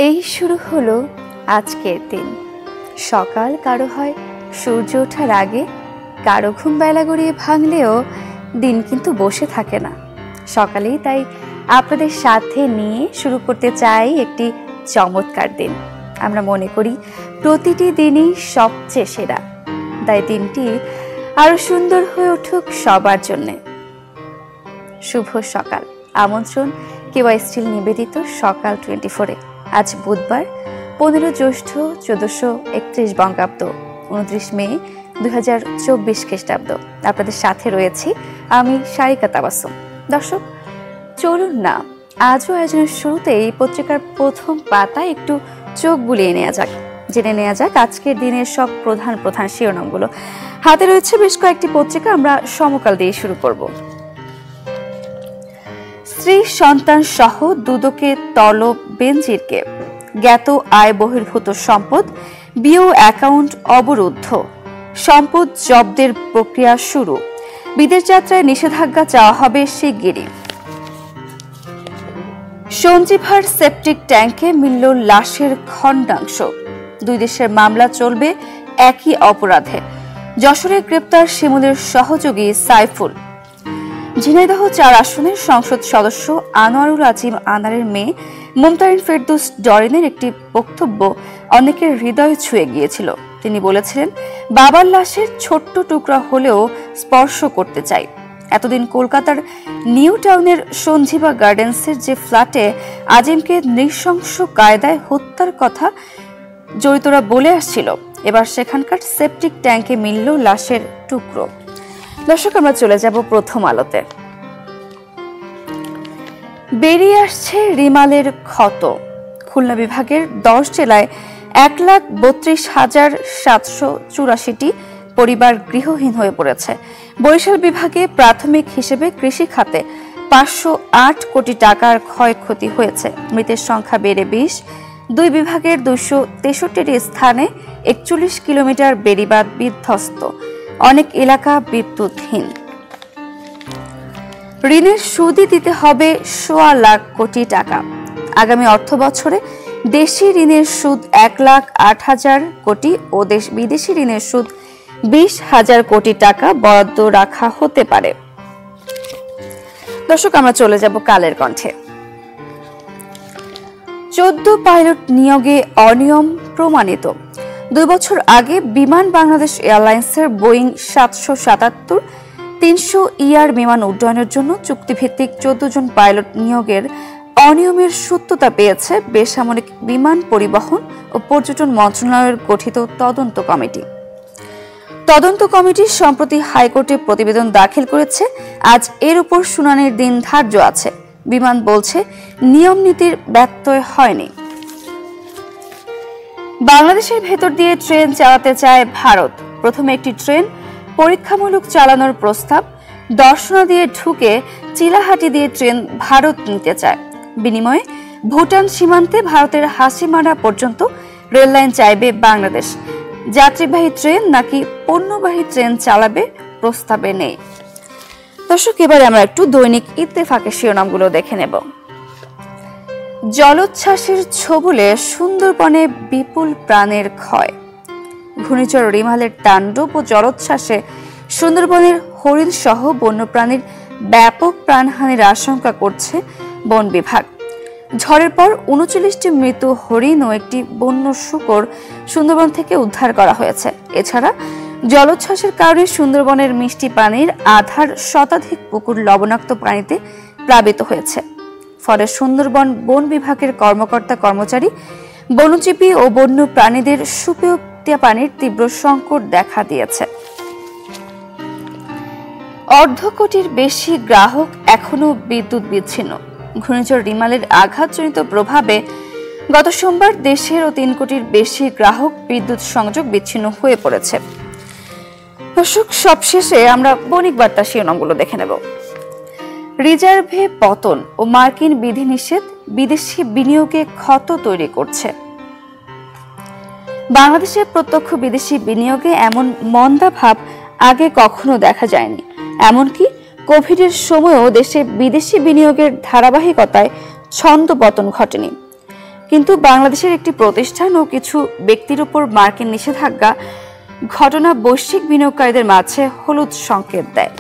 এই শুরু হলো আজকের দিন। সকাল কারো হয় সূর্য ওঠার আগে, কারো ঘুম বেলা গড়িয়ে ভাঙলেও দিন কিন্তু বসে থাকে না। সকালেই তাই আপনাদের সাথে নিয়ে শুরু করতে চাই একটি চমৎকার দিন। আমরা মনে করি প্রতিটি দিনই সবচেয়ে সেরা, তাই দিনটি আরো সুন্দর হয়ে উঠুক সবার জন্যে। শুভ সকাল, আমন্ত্রণ কেওয়াই স্টিল নিবেদিত সকাল 24-এ। আজ বুধবার 15 জ্যৈষ্ঠ 1431 বঙ্গাব্দ, 29 মে 2024 খ্রিস্টাব্দ। আপনাদের সাথে রয়েছি আমি সারিকা তাবাসসুম। দর্শক, চলুন না আজও আয়োজনের শুরুতে এই পত্রিকার প্রথম পাতায় একটু চোখ বুলিয়ে জেনে নেওয়া যাক আজকের দিনের সব প্রধান শিরোনামগুলো। হাতে রয়েছে বেশ কয়েকটি পত্রিকা, আমরা সমকাল দিয়ে শুরু করব। স্ত্রী সন্তান সহ দুদকে তলব বেনজিরকে, জ্ঞাত আয় বহির্ভূত সম্পদ বিও অ্যাকাউন্ট অবরুদ্ধ, সম্পদ জব্দের প্রক্রিয়া শুরু, বিদেশ যাত্রায় নিষেধাজ্ঞা চাওয়া হবে শিগগিরই। সঞ্জীভার সেপটিক ট্যাঙ্কে মিলল লাশের খণ্ডাংশ, দুই দেশের মামলা চলবে একই অপরাধে। যশোরে গ্রেপ্তার শিমুলের সহযোগী সাইফুল। ঝিনাইদহ 4 আসনের সংসদ সদস্য আনোয়ারুল আজিম আনারের মেয়ে মুমতারিন ফেরদৌস ডরিনের একটি বক্তব্য অনেকের হৃদয় ছুঁয়ে গিয়েছিল। তিনি বলেছিলেন, বাবার লাশের ছোট্ট টুকরা হলেও স্পর্শ করতে চাই। এতদিন কলকাতার নিউ টাউনের সঞ্জীবা গার্ডেন্সের যে ফ্ল্যাটে আজিমকে নৃশংস কায়দায় হত্যার কথা জড়িতরা বলে আসছিল, এবার সেখানকার সেপটিক ট্যাঙ্কে মিলল লাশের টুকরো। দর্শক, আমরা চলে যাব প্রথম আলোতে। বেরিয়ে আসছে রিমালের ক্ষত। খুলনা বিভাগের 10 জেলায় 1,32,784টি পরিবার গৃহহীন হয়ে পড়েছে। বরিশাল বিভাগে প্রাথমিক হিসেবে কৃষি খাতে 508 কোটি টাকার ক্ষয়ক্ষতি হয়েছে। মৃতের সংখ্যা বেড়ে 20। দুই বিভাগের 263টি স্থানে 41 কিলোমিটার বেড়িবাঁধ বিধ্বস্ত, অনেক এলাকা বিদ্যুৎহীন। ঋণের সুদই দিতে হবে 1.25 লাখ কোটি টাকা। আগামী অর্থ বছরে দেশি ঋণের সুদ 1,08,000 কোটি ও বিদেশি ঋণের সুদ 20,000 কোটি টাকা বরাদ্দ রাখা হতে পারে। দর্শক, আমরা চলে যাব কালের কণ্ঠে। 14 পাইলট নিয়োগে অনিয়ম প্রমাণিত। 2 বছর আগে বিমান বাংলাদেশ এয়ারলাইন্সের বোয়িং 777-300 বিমান উড্ডয়নের জন্য চুক্তিভিত্তিক 14 জন পাইলট নিয়োগের অনিয়মের সত্যতা পেয়েছে বেসামরিক বিমান পরিবহন ও পর্যটন মন্ত্রণালয়ের গঠিত তদন্ত কমিটি। তদন্ত কমিটি সম্প্রতি হাইকোর্টে প্রতিবেদন দাখিল করেছে। আজ এর উপর শুনানির দিন ধার্য আছে। বিমান বলছে নিয়ম নীতির ব্যত্যয় হয়নি। বাংলাদেশের ভেতর দিয়ে ট্রেন চালাতে চায় ভারত। প্রথমে একটি ট্রেন পরীক্ষামূলক চালানোর প্রস্তাব। দর্শনা দিয়ে ঢুকে চিলাহাটি দিয়ে ট্রেন ভারত নিতে চায়। বিনিময়ে ভুটান সীমান্তে ভারতের হাসিমারা পর্যন্ত রেললাইন চাইবে বাংলাদেশ। যাত্রীবাহী ট্রেন নাকি পণ্যবাহী ট্রেন চালাবে প্রস্তাবে নেই। দর্শক, এবারে আমরা একটু দৈনিক ইত্তেফাকের শিরোনামগুলো দেখে নেব। জলোচ্ছ্বাসের ছোবলে সুন্দরবনে বিপুল প্রাণের ক্ষয়। ঘূর্ণিঝড় রিমালের তাণ্ডব ও জলোচ্ছ্বাসে সুন্দরবনের হরিণ সহ বন্যপ্রাণীর ব্যাপক প্রাণহানির আশঙ্কা করছে বন বিভাগ। ঝড়ের পর 39টি মৃত হরিণ ও একটি বন্য শূকর সুন্দরবন থেকে উদ্ধার করা হয়েছে। এছাড়া জলোচ্ছ্বাসের কারণে সুন্দরবনের মিষ্টি পানির আধার শতাধিক পুকুর লবণাক্ত পানিতে প্লাবিত হয়েছে। ফলে সুন্দরবন বন বিভাগের কর্মকর্তা কর্মচারী, বনজীবী ও বন্য প্রাণীদের সুপেয় পানির তীব্র সংকট দেখা দিয়েছে। 1/2 কোটির বেশি গ্রাহক এখনো বিদ্যুৎ বিচ্ছিন্ন। ঘূর্ণিঝড় রিমালের আঘাতজনিত প্রভাবে গত সোমবার দেশের 3 কোটির বেশি গ্রাহক বিদ্যুৎ সংযোগ বিচ্ছিন্ন হয়ে পড়েছে। দর্শক, সবশেষে আমরা বণিক বার্তা শিরোনামগুলো দেখে নেব। রিজার্ভে পতন ও মার্কিন বিধিনিষেধ বিদেশি বিনিয়োগে ক্ষত তৈরি করছে। বাংলাদেশে প্রত্যক্ষ বিদেশি বিনিয়োগে এমন মন্দা ভাব আগে কখনো দেখা যায়নি। এমনকি কোভিডের সময়ও দেশে বিদেশি বিনিয়োগের ধারাবাহিকতায় ছন্দপতন ঘটেনি। কিন্তু বাংলাদেশের একটি প্রতিষ্ঠান ও কিছু ব্যক্তির উপর মার্কিন নিষেধাজ্ঞা ঘটনা বৈশ্বিক বিনিয়োগকারীদের মাঝে হলুদ সংকেত দেয়।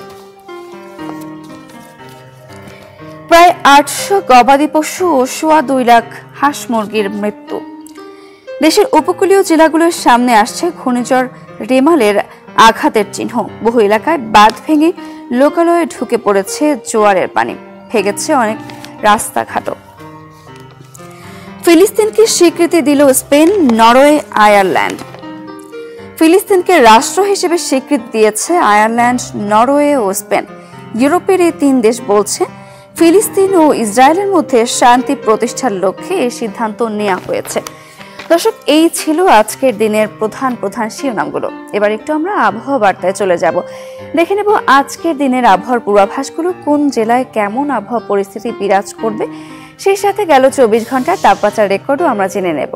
প্রায় 800 গবাদি পশু ও 2.25 লাখ হাঁস মুরগির মৃত্যু। দেশের উপকূলীয় জেলাগুলোর সামনে আসছে ঘূর্ণিঝড় রেমালের আঘাতের চিহ্ন। বহু এলাকায় বাঁধ ভেঙে লোকালয়ে ঢুকে পড়েছে জোয়ারের পানি, ভেঙেছে অনেক রাস্তাঘাটও। ফিলিস্তিনকে স্বীকৃতি দিল স্পেন, নরওয়ে, আয়ারল্যান্ড। ফিলিস্তিনকে রাষ্ট্র হিসেবে স্বীকৃতি দিয়েছে আয়ারল্যান্ড, নরওয়ে ও স্পেন। ইউরোপের এই 3 দেশ বলছে ফিলিস্তিন ও ইসরায়েলের মধ্যে শান্তি প্রতিষ্ঠার লক্ষ্যে এই সিদ্ধান্ত নেওয়া হয়েছে। দর্শক, এই ছিল আজকের দিনের প্রধান শিরোনামগুলো। এবার একটু আমরা আবহাওয়া বার্তায় চলে যাব, দেখে নেব আজকের দিনের আবহাওয়ার পূর্বাভাসগুলো কোন জেলায় কেমন আবহাওয়া পরিস্থিতি বিরাজ করবে। সেই সাথে গেল 24 ঘন্টার তাপমাত্রার রেকর্ডও আমরা জেনে নেব।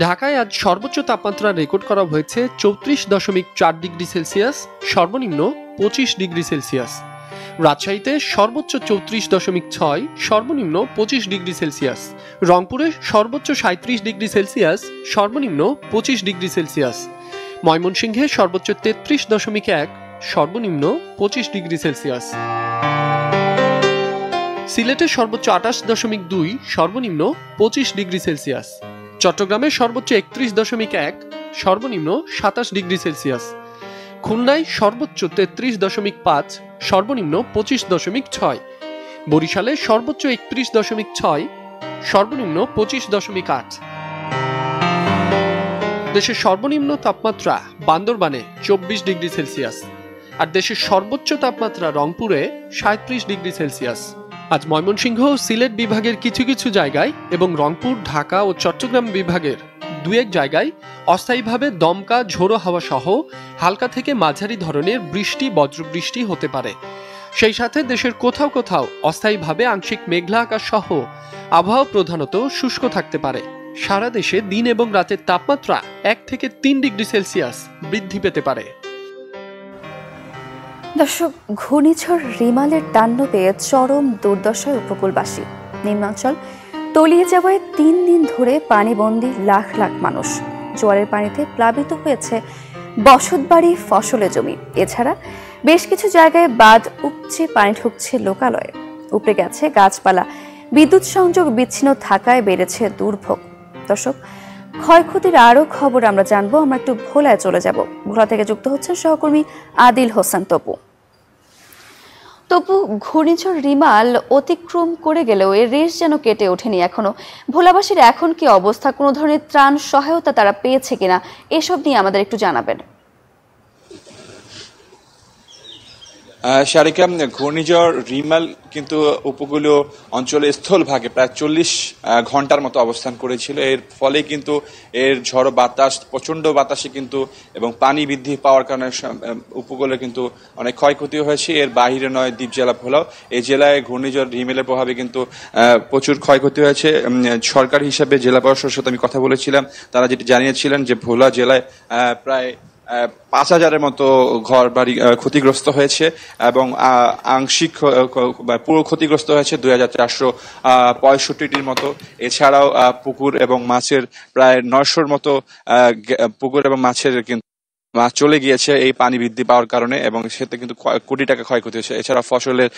ঢাকায় আজ সর্বোচ্চ তাপমাত্রা রেকর্ড করা হয়েছে 34.4 ডিগ্রি সেলসিয়াস, সর্বনিম্ন 25 ডিগ্রি সেলসিয়াস। রাজশাহীতে সর্বোচ্চ 34.6, সর্বনিম্ন 25 ডিগ্রি সেলসিয়াস। রংপুরে সর্বোচ্চ 37 ডিগ্রি সেলসিয়াস, সর্বনিম্ন 25 ডিগ্রি সেলসিয়াস। ময়মনসিংহে সর্বোচ্চ 33.1, সর্বনিম্ন 25 ডিগ্রি সেলসিয়াস। সিলেটে সর্বোচ্চ 28.2, সর্বনিম্ন 25 ডিগ্রি সেলসিয়াস। চট্টগ্রামে সর্বোচ্চ 31.1, সর্বনিম্ন 27 ডিগ্রি সেলসিয়াস। খুলনায় সর্বোচ্চ 33.5, সর্বনিম্ন 25.6। বরিশালে সর্বোচ্চ 31.6, সর্বনিম্ন 25.8। দেশের সর্বনিম্ন তাপমাত্রা বান্দরবানে 24 ডিগ্রি সেলসিয়াস, আর দেশের সর্বোচ্চ তাপমাত্রা রংপুরে 37 ডিগ্রি সেলসিয়াস। আজ ময়মনসিংহ ও সিলেট বিভাগের কিছু কিছু জায়গায় এবং রংপুর, ঢাকা ও চট্টগ্রাম বিভাগের 2-1 জায়গায় অস্থায়ীভাবে দমকা ঝোড়ো হাওয়া সহ হালকা থেকে মাঝারি ধরনের বৃষ্টি, বজ্রবৃষ্টি হতে পারে। সেই সাথে দেশের কোথাও কোথাও অস্থায়ীভাবে আংশিক মেঘলা আকাশ সহ আবহাওয়া প্রধানত শুষ্ক থাকতে পারে। সারা দেশে দিন এবং রাতের তাপমাত্রা 1 থেকে 3 ডিগ্রি সেলসিয়াস বৃদ্ধি পেতে পারে। দর্শক, ঘূর্ণিঝড় রিমালের তাণ্ডবে চরম দুর্দশায় উপকূলবাসী। নিম্নাঞ্চল তলিয়ে যাওয়ায় 3 দিন ধরে পানিবন্দী লাখ লাখ মানুষ। জোয়ারের পানিতে প্লাবিত হয়েছে বসতবাড়ি, ফসলের জমি। এছাড়া বেশ কিছু জায়গায় বাঁধ উপচে পানি ঢুকছে লোকালয়ে, উপড়ে গেছে গাছপালা। বিদ্যুৎ সংযোগ বিচ্ছিন্ন থাকায় বেড়েছে দুর্ভোগ। দর্শক, ক্ষয়ক্ষতির আরও খবর আমরা জানবো। আমরা একটু ভোলায় চলে যাব। ভোলা থেকে যুক্ত হচ্ছেন সহকর্মী আদিল হোসেন তপু। ঘূর্ণিঝড় রিমাল অতিক্রম করে গেলেও এর রেশ যেন কেটে ওঠেনি এখনো। ভোলাবাসীর এখন কি অবস্থা, কোনো ধরনের ত্রাণ সহায়তা তারা পেয়েছে কিনা, এসব নিয়ে আমাদের একটু জানাবেন। শারিকা, ঘূর্ণিঝড় রিমাল কিন্তু উপকূলীয় অঞ্চলে স্থলভাগে প্রায় 40 ঘন্টার মতো অবস্থান করেছিল। এর ফলে কিন্তু এর ঝড়ো বাতাস, প্রচন্ড বাতাসে কিন্তু এবং পানি বৃদ্ধি পাওয়ার কারণে উপকূলে কিন্তু অনেক ক্ষয়ক্ষতি হয়েছে। এর বাইরে নয়, দ্বীপ জেলা ভোলা, এই জেলায় ঘূর্ণিঝড় রিমেলের প্রভাবে কিন্তু প্রচুর ক্ষয়ক্ষতি হয়েছে। সরকার হিসাবে জেলা প্রশাসনের সাথে আমি কথা বলেছিলাম, তারা যেটি জানিয়েছিলেন যে ভোলা জেলায় প্রায় 5,000-এর মতো ঘর বাড়ি ক্ষতিগ্রস্ত হয়েছে এবং আংশিক পুরো ক্ষতিগ্রস্ত হয়েছে 2,465টির মতো। এছাড়াও পুকুর এবং মাছের প্রায় 900-র মতো পুকুর এবং মাছের কিন্তু মাছ চলে গিয়েছে এই পানি বৃদ্ধি পাওয়ার কারণে, এবং সেতে কিন্তু কোটি টাকা ক্ষয়ক্ষতি হয়েছে। এছাড়া ফসলের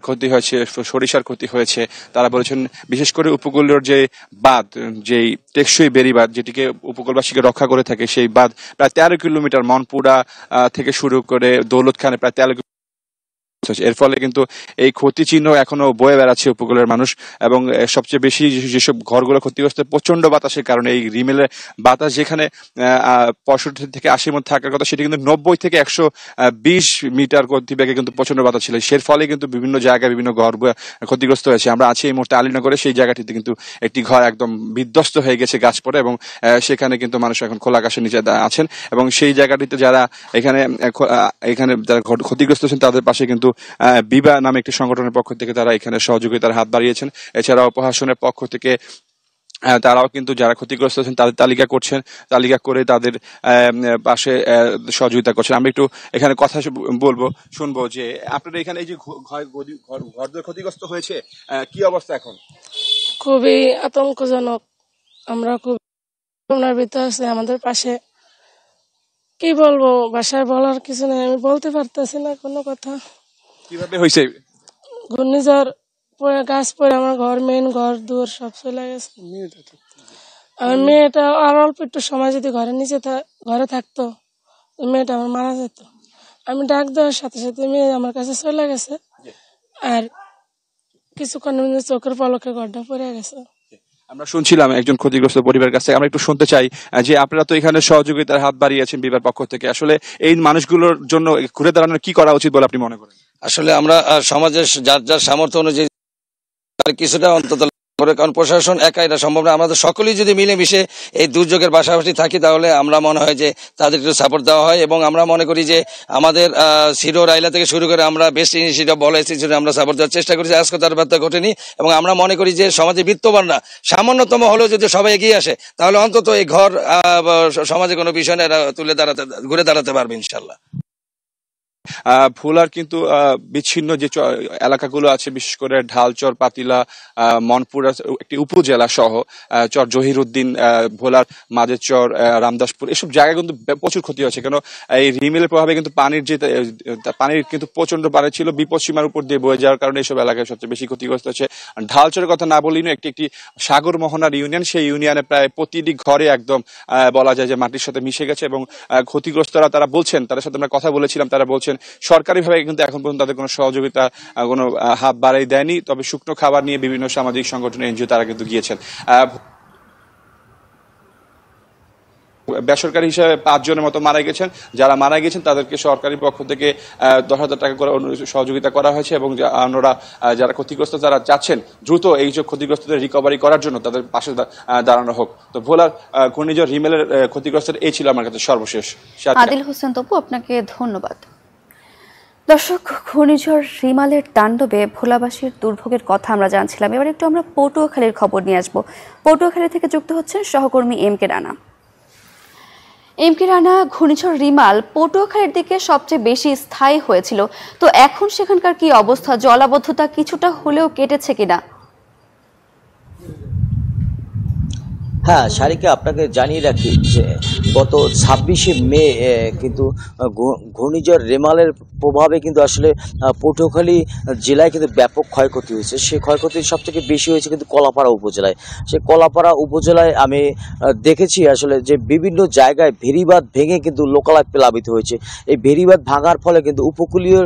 ক্ষতি হয়েছে, সরিষার ক্ষতি হয়েছে। তারা বলেছেন বিশেষ করে উপকূলের যে বাঁধ, যেই টেকসই বেড়ি বাঁধ যেটিকে উপকূলবাসীকে রক্ষা করে থাকে, সেই বাঁধ প্রায় 13 কিলোমিটার, মনপুরা থেকে শুরু করে দৌলতখানে প্রায় 13 কিলোমিটার। এর ফলে কিন্তু এই ক্ষতি চিহ্ন এখনো বয়ে বেড়াচ্ছে উপকূলের মানুষ। এবং সবচেয়ে বেশি যেসব ঘরগুলো ক্ষতিগ্রস্ত, প্রচন্ড বাতাসের কারণে এই রিমেলের বাতাস যেখানে 65 থেকে 80 মধ্যে থাকার কথা, সেটি কিন্তু 90 থেকে 120 মিটার গতিবেগে কিন্তু প্রচন্ড বাতাস ছিল। এর ফলে কিন্তু বিভিন্ন জায়গায় বিভিন্ন ঘর ক্ষতিগ্রস্ত হয়েছে। আমরা আছি এই মুহূর্তে আলীনগরে, সেই জায়গাটিতে কিন্তু একটি ঘর একদম বিধ্বস্ত হয়ে গেছে গাছ পড়ে, এবং সেখানে কিন্তু মানুষ এখন খোলা আকাশের নিচে আছেন। এবং সেই জায়গাটিতে যারা এখানে যারা ক্ষতিগ্রস্ত হচ্ছেন তাদের পাশে কিন্তু বিবা নামে একটি সংগঠনের পক্ষ থেকে তারা এখানে সহযোগিতার হাত বাড়িয়েছেন। এছাড়াও প্রশাসনের পক্ষ থেকে তারাও কিন্তু যারা ক্ষতিগ্রস্ত হচ্ছেন তাদের তালিকা করে তাদের পাশে সহযোগিতা করছেন। আমরা একটু এখানে কথা শুনবো যে আপনাদের এখানে এই যে ঘরদোর ক্ষতিগ্রস্ত হয়েছে, কি অবস্থা এখন? খুবই আতঙ্কজনক, আমরা খুব ভাবনার ভিতর আছি। আমাদের পাশে কি বলবো, বাসায় বলার কিছু নেই, আমি বলতে পারতেছি না কোনো কথা। কিভাবে হয়েছে? ঘূর্ণিঝড় পরে গাছ পরে আমার মেন ঘর দুয়ার সব চলে গেছে। আমার মেয়েটা আর অল্প একটু সময় যদি ঘরে থাকতো, মেয়েটা আমার মারা যেত। আমি ডাক দেওয়ার সাথে সাথে মেয়ে আমার কাছে চলে গেছে, আর কিছুক্ষণের মধ্যে চোখের পলকে ঘরটা পড়ে গেছে। আমরা শুনছিলাম একজন ক্ষতিগ্রস্ত পরিবারের কাছে। আমরা একটু শুনতে চাই যে আপনারা তো এখানে সহযোগিতার হাত বাড়িয়েছেন বিভার পক্ষ থেকে, আসলে এই মানুষগুলোর জন্য ঘুরে দাঁড়ানোর কি করা উচিত বলে আপনি মনে করেন? আসলে আমরা সমাজের যার সামর্থ্য অনুযায়ী কিছুটা অন্তত, কারণ প্রশাসন একা এটা সম্ভব না। আমাদের সকলেই যদি মিলেমিশে এই দুর্যোগের পাশাপাশি থাকি তাহলে আমরা মনে হয় যে তাদের একটু সাপোর্ট দেওয়া হয়। এবং আমরা মনে করি যে আমাদের সিরো রাইলা থেকে শুরু করে আমরা বেস্ট ইনিশিয়েটিভ বলা ইনস্টিটিউটে আমরা সাপোর্ট দেওয়ার চেষ্টা করেছি। আজকে তার ব্যাপারটা ঘটেনি এবং আমরা মনে করি যে সমাজে বিত্তবানরা সামান্যতম হলেও যদি সবাই এগিয়ে আসে তাহলে অন্তত এই ঘর সমাজে কোনো বিষয় না ঘুরে দাঁড়াতে পারবে ইনশাল্লাহ। ভোলার কিন্তু বিচ্ছিন্ন যে এলাকাগুলো আছে, বিশেষ করে ঢালচর, পাতিলা, মনপুর একটি উপজেলা সহ চর জহিরুদ্দিন, ভোলার মাঝের চর, রামদাসপুর, এসব জায়গায় কিন্তু প্রচুর ক্ষতি হয়েছে। কেন এই রিমিলের প্রভাবে কিন্তু পানির কিন্তু প্রচন্ড পানি ছিল, বিপদ সীমার উপর দিয়ে বয়ে যাওয়ার কারণে এইসব এলাকায় সবচেয়ে বেশি ক্ষতিগ্রস্ত হচ্ছে। ঢালচরের কথা না বলি না, একটি সাগর মোহনার ইউনিয়ন, সেই ইউনিয়নে প্রায় প্রতিটি ঘরে একদম বলা যায় যে মাটির সাথে মিশে গেছে। এবং ক্ষতিগ্রস্তরা তারা বলছেন, তাদের সাথে আমরা কথা বলেছিলাম, তারা বলছেন সরকারিভাবে কিন্তু এখন পর্যন্ত তাদের কোনো সহযোগিতা কোনো হাত বাড়াই দেয়নি। তবে শুকনো খাবার নিয়ে বিভিন্ন সামাজিক সংগঠন, এনজিও তারা কিন্তু গিয়েছেন। বেসরকারি হিসাবে 5 জনের মতো মারা গেছেন। যারা মারা গেছেন তাদেরকে সরকারি পক্ষ থেকে 10,000 টাকা করে সহযোগিতা করা হয়েছে। এবং আমরা যারা ক্ষতিগ্রস্ত তারা চাচ্ছেন দ্রুত এই যে ক্ষতিগ্রস্তদের রিকভারি করার জন্য তাদের পাশে দাঁড়ানো হোক। তো ভোলার ঘূর্ণিঝড় রিমেলের ক্ষতিগ্রস্তের এই ছিল আমার কাছে সর্বশেষ। আদিল হোসেন তপু, আপনাকে ধন্যবাদ। দর্শক, ঘূর্ণিঝড় রিমালের তাণ্ডবে ভোলাবাসীর দুর্ভোগের কথা আমরা জানছিলাম। এবার একটু আমরা পটুয়াখালীর খবর নিয়ে আসবো। পটুয়াখালী থেকে যুক্ত হচ্ছেন সহকর্মী এম কে রানা। ঘূর্ণিঝড় রিমাল পটুয়াখালীর দিকে সবচেয়ে বেশি স্থায়ী হয়েছিল, তো এখন সেখানকার কি অবস্থা? জলাবদ্ধতা কিছুটা হলেও কেটেছে কিনা? হ্যাঁ সারিকা, আপনাকে জানিয়ে রাখি যে গত 26শে মে কিন্তু ঘূর্ণিঝড় রেমালের প্রভাবে কিন্তু আসলে পটুয়াখালী জেলায় কিন্তু ব্যাপক ক্ষয়ক্ষতি হয়েছে। সেই ক্ষয়ক্ষতি সবথেকে বেশি হয়েছে কিন্তু কলাপাড়া উপজেলায়। সেই কলাপাড়া উপজেলায় আমি দেখেছি আসলে যে বিভিন্ন জায়গায় ভেরিবাঁধ ভেঙে কিন্তু লোকালয় প্লাবিত হয়েছে। এই ভেরিবাঁধ ভাঙার ফলে কিন্তু উপকূলীয়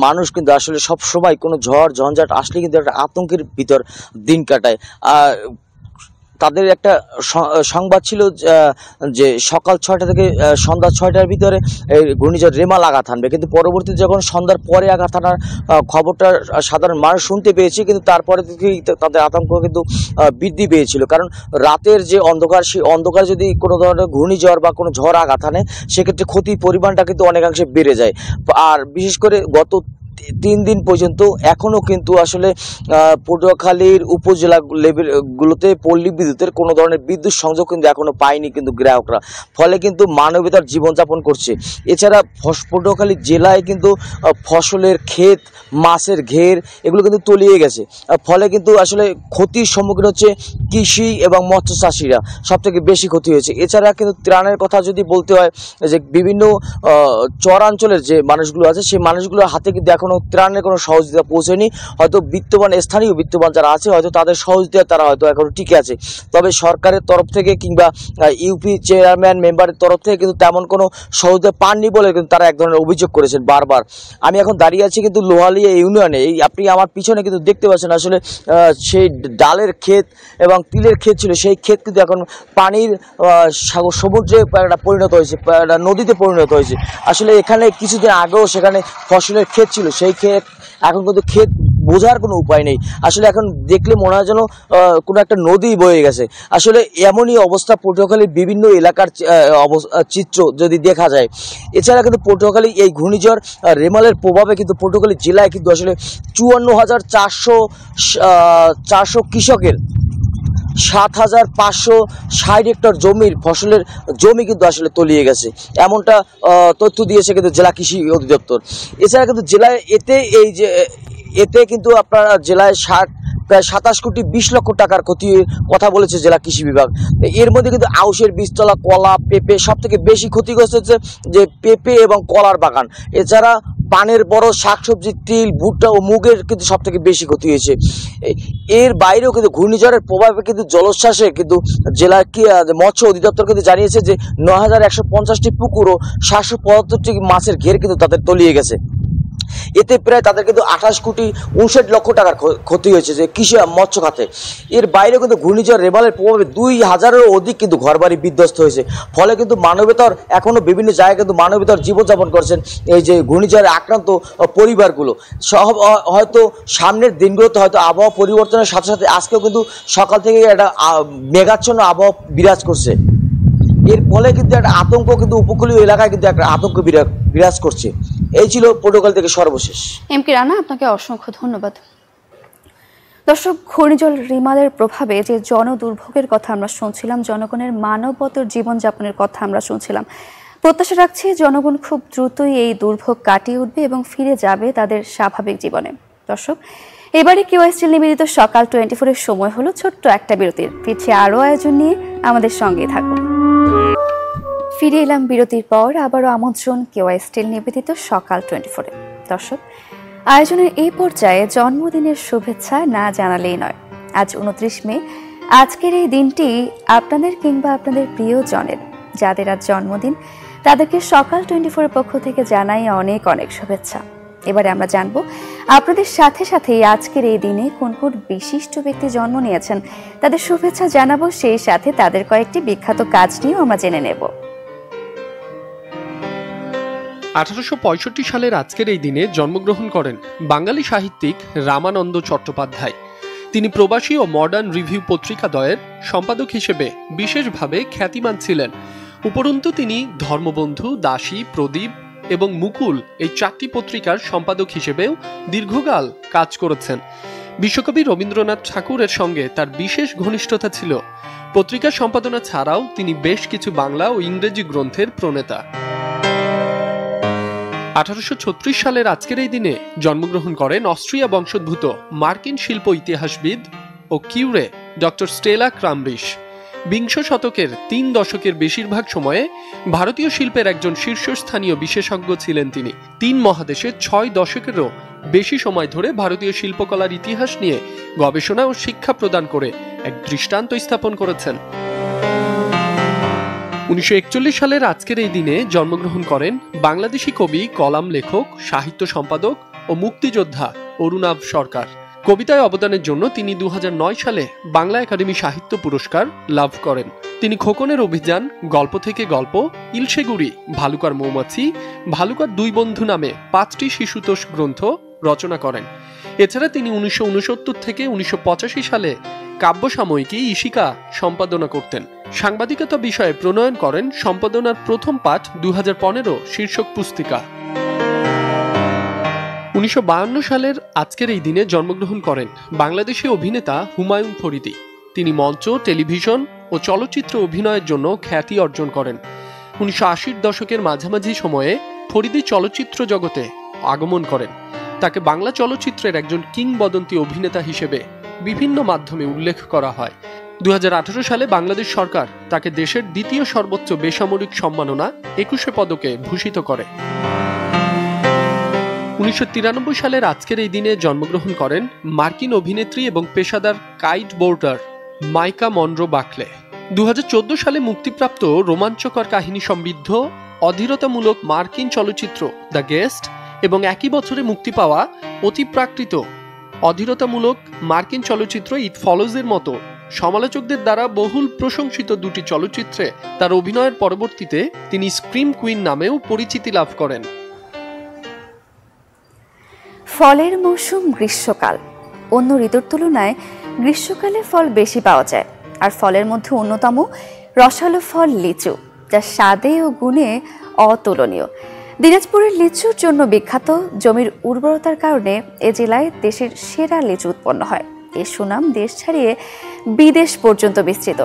মানুষ কিন্তু আসলে সব সময় কোনো ঝড় ঝঞ্ঝাট আসলে কিন্তু একটা আতঙ্কের ভিতর দিন কাটায়। তাদের একটা সংবাদ ছিল যে সকাল 6টা থেকে সন্ধ্যা 6টার ভিতরে ঘূর্ণিঝড় রেমাল আঘাত হানবে, কিন্তু পরবর্তীতে যখন সন্ধ্যার পরে আঘাত হানার খবরটা সাধারণ মানুষ শুনতে পেয়েছে, কিন্তু তারপরে থেকেই তাদের আতঙ্ক কিন্তু বৃদ্ধি পেয়েছিল। কারণ রাতের যে অন্ধকার, সেই অন্ধকার যদি কোনো ধরনের ঘূর্ণিঝড় বা কোনো ঝড় আঘাত হানে সেক্ষেত্রে ক্ষতির পরিমাণটা কিন্তু অনেকাংশে বেড়ে যায়। আর বিশেষ করে গত 3 দিন পর্যন্ত এখনও কিন্তু আসলে পটুয়াখালীর উপজেলা লেভেলগুলোতে পল্লী বিদ্যুতের কোনো ধরনের বিদ্যুৎ সংযোগ কিন্তু এখনও পায়নি কিন্তু গ্রাহকরা, ফলে কিন্তু মানবতার জীবনযাপন করছে। এছাড়া পটুয়াখালী জেলায় কিন্তু ফসলের ক্ষেত, মাছের ঘের এগুলো কিন্তু তলিয়ে গেছে, ফলে কিন্তু আসলে ক্ষতির সম্মুখীন হচ্ছে কৃষি এবং মৎস্য চাষিরা, সবথেকে বেশি ক্ষতি হয়েছে। এছাড়া কিন্তু ত্রাণের কথা যদি বলতে হয়, যে বিভিন্ন চরাঞ্চলের যে মানুষগুলো আছে সেই মানুষগুলোর হাতে কিন্তু এখনও ত্রাণের কোনো সহযোগিতা পৌঁছেনি। হয়তো স্থানীয় বিত্তবান যারা আছে হয়তো তাদের সহযোগিতা তারা হয়তো এখনো টিকে আছে, তবে সরকারের তরফ থেকে কিংবা ইউপি চেয়ারম্যান মেম্বারের তরফ থেকে কিন্তু তেমন কোনো সহযোগিতা পাননি বলে কিন্তু তারা এক ধরনের অভিযোগ করেছেন বারবার। আমি এখন দাঁড়িয়ে আছি কিন্তু লোহালিয়া ইউনিয়নে। এই আপনি আমার পিছনে কিন্তু দেখতে পাচ্ছেন আসলে সেই ডালের ক্ষেত এবং তিলের ক্ষেত ছিল, সেই ক্ষেত কিন্তু এখন পানির সমুদ্রে পরিণত হয়েছে, নদীতে পরিণত হয়েছে। আসলে এখানে কিছুদিন আগেও সেখানে ফসলের ক্ষেত ছিল, সেই ক্ষেত এখন কিন্তু ক্ষেত বোঝার কোনো উপায় নেই। আসলে এখন দেখলে মনে হয় যেন কোনো একটা নদী বয়ে গেছে। আসলে এমনই অবস্থা পটুয়াখালীর বিভিন্ন এলাকার চিত্র যদি দেখা যায়। এছাড়া কিন্তু পটুয়াখালী এই ঘূর্ণিঝড় রেমালের প্রভাবে কিন্তু পটুয়াখালী জেলায় কিন্তু আসলে 54,400 কৃষকের 7,560 হেক্টর জমির ফসলের জমি কিন্তু আসলে তলিয়ে গেছে, এমনটা তথ্য দিয়েছে কিন্তু জেলা কৃষি অধিদপ্তর। এছাড়া কিন্তু জেলায় এতে কিন্তু আপনার জেলায় প্রায় 27 কোটি 20 লক্ষ টাকার ক্ষতির কথা বলেছে জেলা কৃষি বিভাগ। এর মধ্যে কিন্তু আউশের বীজতলা, কলা, পেঁপে সব থেকে বেশি ক্ষতিগ্রস্ত হচ্ছে যে পেঁপে এবং কলার বাগান। এছাড়া পানের বড়, শাকসবজি, তিল, ভুট্টা ও মুগের কিন্তু সব থেকে বেশি ক্ষতি হয়েছে। এর বাইরেও কিন্তু ঘূর্ণিঝড়ের প্রভাবে কিন্তু জলোচ্ছ্বাসে কিন্তু জেলার মৎস্য অধিদপ্তর কিন্তু জানিয়েছে যে 9,150টি পুকুর ও 775টি মাছের ঘের কিন্তু তাদের তলিয়ে গেছে। এতে প্রায় তাদের কিন্তু 28 কোটি 59 লক্ষ টাকার ক্ষতি হয়েছে যে কৃষি মৎস্য খাতে। এর বাইরেও কিন্তু ঘূর্ণিঝড় রেমালের প্রভাবে 2000-এরও অধিক কিন্তু ঘরবাড়ি বিধ্বস্ত হয়েছে। ফলে কিন্তু মানবেতর এখনো বিভিন্ন জায়গায় কিন্তু মানবেতর জীবনযাপন করছেন এই যে ঘূর্ণিঝড়ে আক্রান্ত পরিবারগুলো। হয়তো সামনের দিনগুলোতে হয়তো আবহাওয়া পরিবর্তনের সাথে সাথে আজকেও কিন্তু সকাল থেকে একটা মেঘাচ্ছন্ন আবহাওয়া বিরাজ করছে। এর ফলে কিন্তু একটা আতঙ্ক কিন্তু উপকূলীয় এলাকায় কিন্তু একটা আতঙ্ক বিরাজ করছে। এই ছিল পটুয়াখালী থেকে সর্বশেষ। এমকে রানা, আপনাকে অসংখ্য ধন্যবাদ। দর্শক, ঘূর্ণিঝড় রিমালের প্রভাবে যে জনদুর্ভোগের কথা আমরা শুনছিলাম, জনগণের মানবতর জীবনযাপনের কথা আমরা শুনছিলাম, প্রত্যাশা রাখছি জনগণ খুব দ্রুতই এই দুর্ভোগ কাটিয়ে উঠবে এবং ফিরে যাবে তাদের স্বাভাবিক জীবনে। দর্শক, এবারে QSTL নিবেদিত সকাল 24-এর সময় হলো ছোট্ট একটা বিরতির। ফিরছে আরও আয়োজন নিয়ে, আমাদের সঙ্গেই থাকুন। ফিরে এলাম বিরতির পর, আবারও আমন্ত্রণ QSTL নিবেদিত সকাল 24-এ। দর্শক, আয়োজনের এই পর্যায়ে জন্মদিনের শুভেচ্ছা না জানালেই নয়। আজ 29 মে, আজকের এই দিনটি আপনাদের কিংবা আপনাদের প্রিয়জনের, যাদের আজ জন্মদিন, তাদেরকে সকাল 24-এর পক্ষ থেকে জানাই অনেক অনেক শুভেচ্ছা। এবারে আমরা জানবো আপনাদের সাথে সাথে আজকের এই দিনে কোন কোন বিশিষ্ট ব্যক্তি জন্ম নিয়েছেন, তাদের শুভেচ্ছা জানাবো। সেই সাথে তাদের কয়েকটি বিখ্যাত কাজ নিয়েও আমরা জেনে নেব। 1865 সালের আজকের এই দিনে জন্মগ্রহণ করেন বাঙালি সাহিত্যিক রামানন্দ চট্টোপাধ্যায়। তিনি প্রবাসী ও মডার্ন রিভিউ পত্রিকাদ্বয়ের সম্পাদক হিসেবে বিশেষভাবে খ্যাতিমান ছিলেন। উপরন্তু তিনি ধর্মবন্ধু, দাসী, প্রদীপ এবং মুকুল এই 4টি পত্রিকার সম্পাদক হিসেবেও দীর্ঘকাল কাজ করেছেন। বিশ্বকবি রবীন্দ্রনাথ ঠাকুরের সঙ্গে তার বিশেষ ঘনিষ্ঠতা ছিল। পত্রিকার সম্পাদনা ছাড়াও তিনি বেশ কিছু বাংলা ও ইংরেজি গ্রন্থের প্রণেতা। 1836 সালের আজকের এই দিনে জন্মগ্রহণ করেন অস্ট্রিয়া বংশোদ্ভূত মার্কিন শিল্প ইতিহাসবিদ ও কিউরে ডক্টর স্টেলা ক্রামব্রিশ। বিংশ শতকের 3 দশকের বেশিরভাগ সময়ে ভারতীয় শিল্পের একজন শীর্ষস্থানীয় বিশেষজ্ঞ ছিলেন তিনি। 3 মহাদেশে 6 দশকেরও বেশি সময় ধরে ভারতীয় শিল্পকলার ইতিহাস নিয়ে গবেষণা ও শিক্ষা প্রদান করে এক দৃষ্টান্ত স্থাপন করেছেন। 1941 সালের আজকের এই দিনে জন্মগ্রহণ করেন বাংলাদেশি কবি, কলাম লেখক, সাহিত্য সম্পাদক ও মুক্তিযোদ্ধা অরুণাভ সরকার। কবিতায় অবদানের জন্য তিনি 2009 সালে বাংলা একাডেমি সাহিত্য পুরস্কার লাভ করেন। তিনি খোকনের অভিযান, গল্প থেকে গল্প, ইলশেগুড়ি, ভালুকার মৌমাছি, ভালুকার 2 বন্ধু নামে 5টি শিশুতোষ গ্রন্থ রচনা করেন। এছাড়া তিনি 1969 থেকে 1985 সালে কাব্য সাময়িকী ইশিকা সম্পাদনা করতেন। সাংবাদিকতা বিষয়ে প্রণয়ন করেন সম্পাদনার প্রথম পাঠ 2015 শীর্ষক পুস্তিকা। 1952 সালের আজকের এই দিনে জন্মগ্রহণ করেন বাংলাদেশি অভিনেতা হুমায়ুন ফরিদী। তিনি মঞ্চ, টেলিভিশন ও চলচ্চিত্র অভিনয়ের জন্য খ্যাতি অর্জন করেন। 1980-র দশকের মাঝামাঝি সময়ে ফরিদী চলচ্চিত্র জগতে আগমন করেন। তাকে বাংলা চলচ্চিত্রের একজন কিংবদন্তি অভিনেতা হিসেবে বিভিন্ন মাধ্যমে উল্লেখ করা হয়। 2018 সালে বাংলাদেশ সরকার তাকে দেশের 2য় সর্বোচ্চ বেসামরিক সম্মাননা 21 পদকে ভূষিত করে। 1993 সালের আজকের এই দিনে জন্মগ্রহণ করেন মার্কিন অভিনেত্রী এবং পেশাদার কাইট বোর্ডার মাইকা মনরো বাকলে। 2014 সালে মুক্তিপ্রাপ্ত রোমাঞ্চকর কাহিনী সমৃদ্ধ অধীরতামূলক মার্কিন চলচ্চিত্র দ্য গেস্ট এবং একই বছরে মুক্তি পাওয়া অতিপ্রাকৃত অধীরতামূলক মার্কিন চলচ্চিত্র ইট ফলোজের মতো সমালোচকদের দ্বারা বহুল প্রশংসিত 2টি চলচ্চিত্রে তার অভিনয়ের পরবর্তীতে তিনি স্ক্রিম কুইন নামেও পরিচিতি লাভ করেন। ফলের মৌসুম গ্রীষ্মকাল। অন্য ঋতুর তুলনায় গ্রীষ্মকালে ফল বেশি পাওয়া যায়, আর ফলের মধ্যে অন্যতম রসালো ফল লিচু, যা স্বাদে ও গুণে অতুলনীয়। দিনাজপুরের লিচুর জন্য বিখ্যাত। জমির উর্বরতার কারণে এ জেলায় দেশের সেরা লিচু উৎপন্ন হয়। এর সুনাম দেশ ছাড়িয়ে বিদেশ পর্যন্ত বিস্তৃত।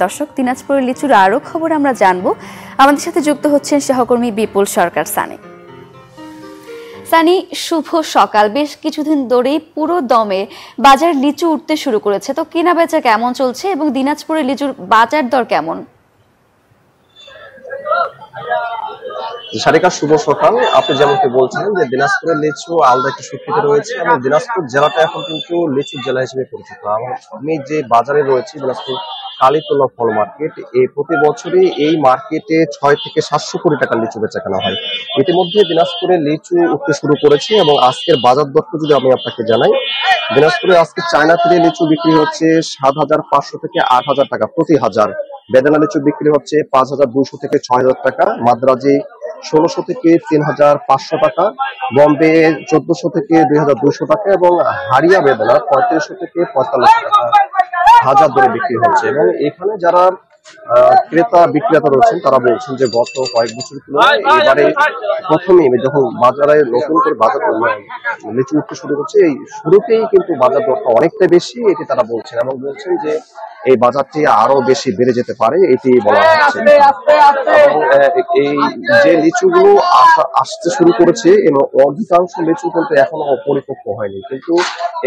দর্শক, দিনাজপুরের লিচুর আরও খবর আমরা জানবো। আমাদের সাথে যুক্ত হচ্ছেন সহকর্মী বিপুল সরকার। সানি, শুভ সকাল। বেশ কিছুদিন ধরেই পুরো দমে বাজার লিচু উঠতে শুরু করেছে, তো কেনা বেচা কেমন চলছে এবং দিনাজপুরের লিচুর বাজার দর কেমন? সারিকা, শুভ সকাল। আপনি যেমনটি বলছিলেন যে দিনাজপুরের লিচু আলাদা একটি সুখ্যাতি রয়েছে এবং দিনাজপুর জেলাটা এখন কিন্তু লিচুর জেলা হিসেবে পরিচিত। আমি যে বাজারে রয়েছে দিনাজপুর কালীতলা ফল মার্কেট, এই প্রতি বছরই এই মার্কেটে 6 থেকে 700 কোটি টাকার লিচু বেচা কেনা হয়। ইতিমধ্যে দিনাজপুরে লিচু উঠতে শুরু করেছে এবং আজকের বাজার দরটা যদি আমি আপনাকে জানাই, দিনাজপুরে আজকে চায়না থেকে লিচু বিক্রি হচ্ছে 7,500 থেকে 8,000 টাকা প্রতি হাজার। বেদানা লিচু বিক্রি হচ্ছে 5,200 থেকে 6,000 টাকা। মাদ্রাজি 1600 থেকে 3,500 টাকা। বম্বে 1400 থেকে 2,200 টাকা এবং হারিয়া বেদানা 3500 থেকে 45 টাকা হাজার দরে বিক্রি হচ্ছে। এবং এখানে যারা ক্রেতা বিক্রেতা রয়েছেন তারা বলছেন যে গত কয়েক বছর তুলনায় এবারে প্রথমেই যখন বাজারে নতুন করে বাজার লিচু উঠতে শুরু করছে, এই শুরুতেই কিন্তু বাজার দরটা অনেকটা বেশি, এটি তারা বলছেন এবং বলছেন যে এই বাজারটি আরো বেশি বেড়ে যেতে পারে, এটি বলা হচ্ছে। এবং এই যে লিচুগুলো আসতে শুরু করেছে এবং অধিকাংশ লিচু কিন্তু এখনো পরিপক্ক হয়নি, কিন্তু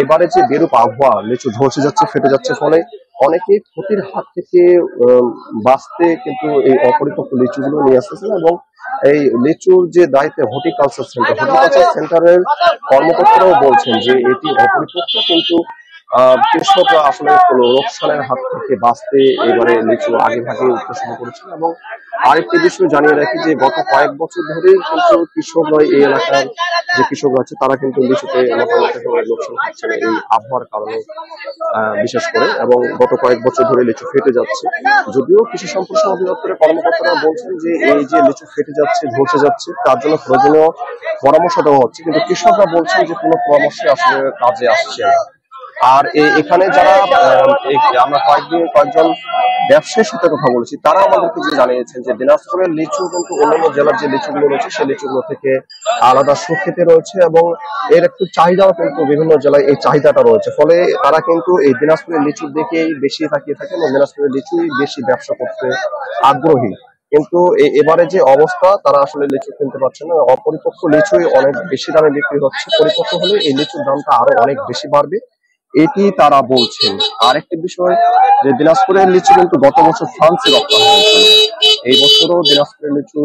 এবারে যে বেরূপ আবহাওয়া, লিচু ঝলসে যাচ্ছে, ফেটে যাচ্ছে, ফলে অনেকে ক্ষতির হাত থেকে বাঁচতে কিন্তু এই অপরিপক্ক লিচুগুলো নিয়ে আসতেছেন। এবং এই লিচুর যে দায়িত্বে হর্টিকালচার সেন্টারের কর্মকর্তারাও বলছেন যে এটি অপরিপক্ক, কিন্তু কৃষকরা আসলে কোনো লোকসানের হাত থেকে বাঁচতে এবারে লিচু আগে ভাগে উঠতে শুরু করেছেন। এবং আরেকটি বিষয় জানিয়ে রাখি যে গত কয়েক বছর ধরেই কিন্তু কৃষকরা, এই এলাকার যে কৃষকরা আছে তারা কিন্তু লিচুতে মোটামুটি লোকসান হচ্ছেন এই আবহাওয়ার কারণে বিশেষ করে। এবং গত কয়েক বছর ধরে লিচু ফেটে যাচ্ছে, যদিও কৃষি সম্প্রসারণ অধিদপ্তরের কর্মকর্তারা বলছেন যে এই যে লিচু ফেটে যাচ্ছে, ঝলসে যাচ্ছে, তার জন্য প্রয়োজনীয় পরামর্শ দেওয়া হচ্ছে, কিন্তু কৃষকরা বলছেন যে কোনো পরামর্শ আসলে কাজে আসছে না। আর এখানে যারা আমরা কয়েকজন ব্যবসায়ীর সাথে কথা বলেছি, তারা আমাদেরকে যে জানিয়েছেন যে দিনাজপুরের লিচু কিন্তু অন্যান্য জেলার যে লিচুগুলো রয়েছে সেই লিচুগুলো থেকে আলাদা সুখ্যাতি রয়েছে এবং এর একটু চাহিদাও কিন্তু বিভিন্ন জেলায় এই চাহিদাটা রয়েছে। ফলে তারা কিন্তু এই দিনাজপুরের লিচুর দিকেই বেশি তাকিয়ে থাকে এবং দিনাজপুরের লিচুই বেশি ব্যবসা করতে আগ্রহী। কিন্তু এবারে যে অবস্থা, তারা আসলে লিচু কিনতে পারছে না, অপরিপক্ক লিচুই অনেক বেশি দামে বিক্রি হচ্ছে, পরিপক্ক হলে এই লিচুর দামটা আরো অনেক বেশি বাড়বে, এটি তারা বলছেন। আরেকটি বিষয় যে দিনাজপুরের লিচু কিন্তু গত বছর ফ্রান্সে রপ্তানি হয়েছিল, এই বছরও দিনাজপুরের লিচু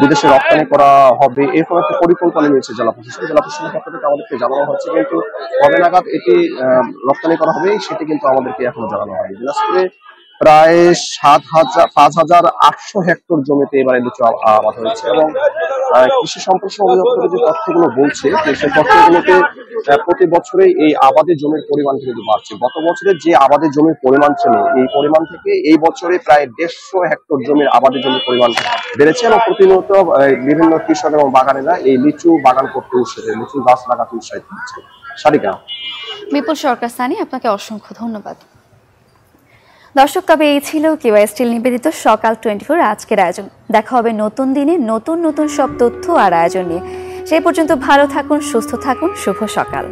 বিদেশে রপ্তানি করা হবে, এরকম একটা পরিকল্পনা নিয়েছে জেলা প্রশাসন। জেলা প্রশাসনের পক্ষ থেকে আমাদেরকে জানানো হচ্ছে, কিন্তু কবে নাগাদ এটি রপ্তানি করা হবে সেটি কিন্তু আমাদেরকে এখনো জানানো হয়নি। দিনাজপুরে প্রায় 5,800 হেক্টর জমিতে এবারে লিচু আবাদ হয়েছে এবং কৃষি সম্প্রসারণ অধিদপ্তরের যে তথ্যগুলো বলছে সেই তথ্যগুলোতে প্রতি বছরে এই আবাদের জমির পরিমাণ কিন্তু বাড়ছে। গত বছরের যে আবাদের জমির পরিমাণ ছিল, এই পরিমাণ থেকে এই বছরে প্রায় 150 হেক্টর জমির আবাদের জমির পরিমাণ বেড়েছে এবং প্রতিনিয়ত বিভিন্ন কৃষক এবং বাগানেরা এই লিচু বাগান করতে উৎসাহিত, লিচু গাছ লাগাতে উৎসাহিত হচ্ছে। সারিকা। বিপুল সরকার সানি, আপনাকে অসংখ্য ধন্যবাদ। দর্শক, তবে এই ছিল কেওয়াই স্টিল নিবেদিত সকাল 24 আজকের আয়োজন। দেখা হবে নতুন দিনে নতুন নতুন সব তথ্য আর আয়োজন নিয়ে। সেই পর্যন্ত ভালো থাকুন, সুস্থ থাকুন, শুভ সকাল।